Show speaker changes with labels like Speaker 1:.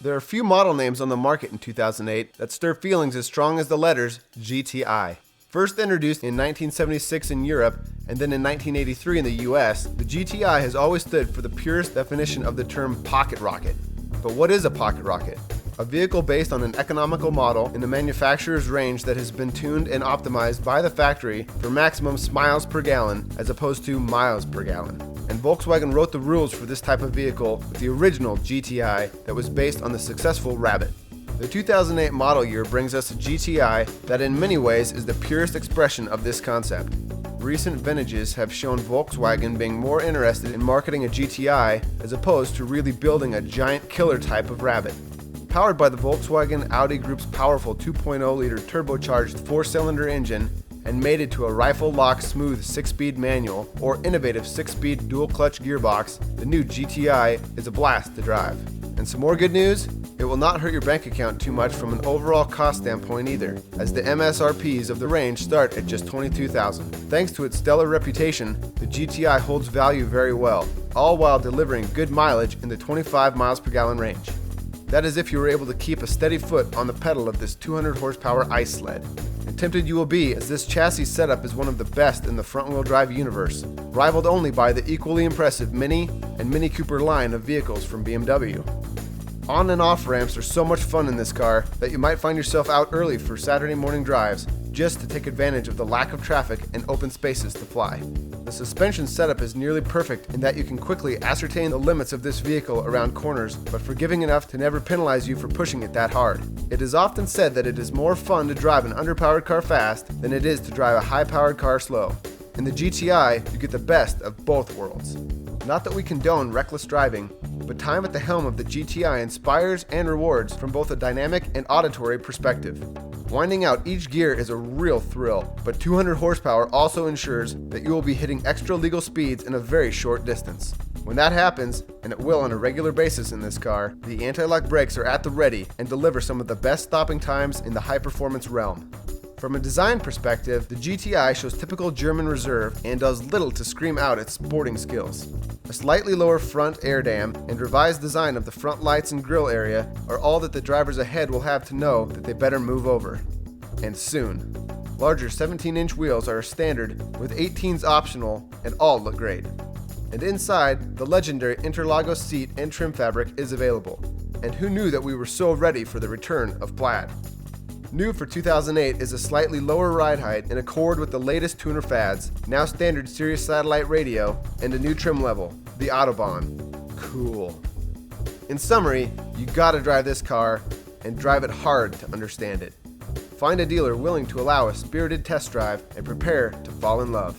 Speaker 1: There are few model names on the market in 2008 that stir feelings as strong as the letters GTI. First introduced in 1976 in Europe and then in 1983 in the US, the GTI has always stood for the purest definition of the term pocket rocket. But what is a pocket rocket? A vehicle based on an economical model in the manufacturer's range that has been tuned and optimized by the factory for maximum miles per gallon as opposed to miles per gallon. And Volkswagen wrote the rules for this type of vehicle with the original GTI that was based on the successful Rabbit. The 2008 model year brings us a GTI that in many ways is the purest expression of this concept. Recent vintages have shown Volkswagen being more interested in marketing a GTI as opposed to really building a giant killer type of Rabbit. Powered by the Volkswagen Audi Group's powerful 2.0-liter turbocharged 4-cylinder engine and mated to a rifle-lock smooth 6-speed manual or innovative 6-speed dual-clutch gearbox, the new GTI is a blast to drive. And some more good news? It will not hurt your bank account too much from an overall cost standpoint either, as the MSRPs of the range start at just $22,000. Thanks to its stellar reputation, the GTI holds value very well, all while delivering good mileage in the 25 miles per gallon range. That is if you were able to keep a steady foot on the pedal of this 200 horsepower ice sled. And tempted you will be, as this chassis setup is one of the best in the front-wheel drive universe, rivaled only by the equally impressive Mini and Mini Cooper line of vehicles from BMW. On and off ramps are so much fun in this car that you might find yourself out early for Saturday morning drives just to take advantage of the lack of traffic and open spaces to fly. The suspension setup is nearly perfect in that you can quickly ascertain the limits of this vehicle around corners, but forgiving enough to never penalize you for pushing it that hard. It is often said that it is more fun to drive an underpowered car fast than it is to drive a high-powered car slow. In the GTI, you get the best of both worlds. Not that we condone reckless driving, but time at the helm of the GTI inspires and rewards from both a dynamic and auditory perspective. Winding out each gear is a real thrill, but 200 horsepower also ensures that you will be hitting extra legal speeds in a very short distance. When that happens, and it will on a regular basis in this car, the anti-lock brakes are at the ready and deliver some of the best stopping times in the high-performance realm. From a design perspective, the GTI shows typical German reserve and does little to scream out its sporting skills. A slightly lower front air dam and revised design of the front lights and grille area are all that the drivers ahead will have to know that they better move over. And soon. Larger 17-inch wheels are a standard, with 18s optional, and all look great. And inside, the legendary Interlagos seat and trim fabric is available. And who knew that we were so ready for the return of plaid? New for 2008 is a slightly lower ride height in accord with the latest tuner fads, now standard Sirius satellite radio, and a new trim level, the Autobahn. Cool. In summary, you gotta drive this car, and drive it hard to understand it. Find a dealer willing to allow a spirited test drive and prepare to fall in love.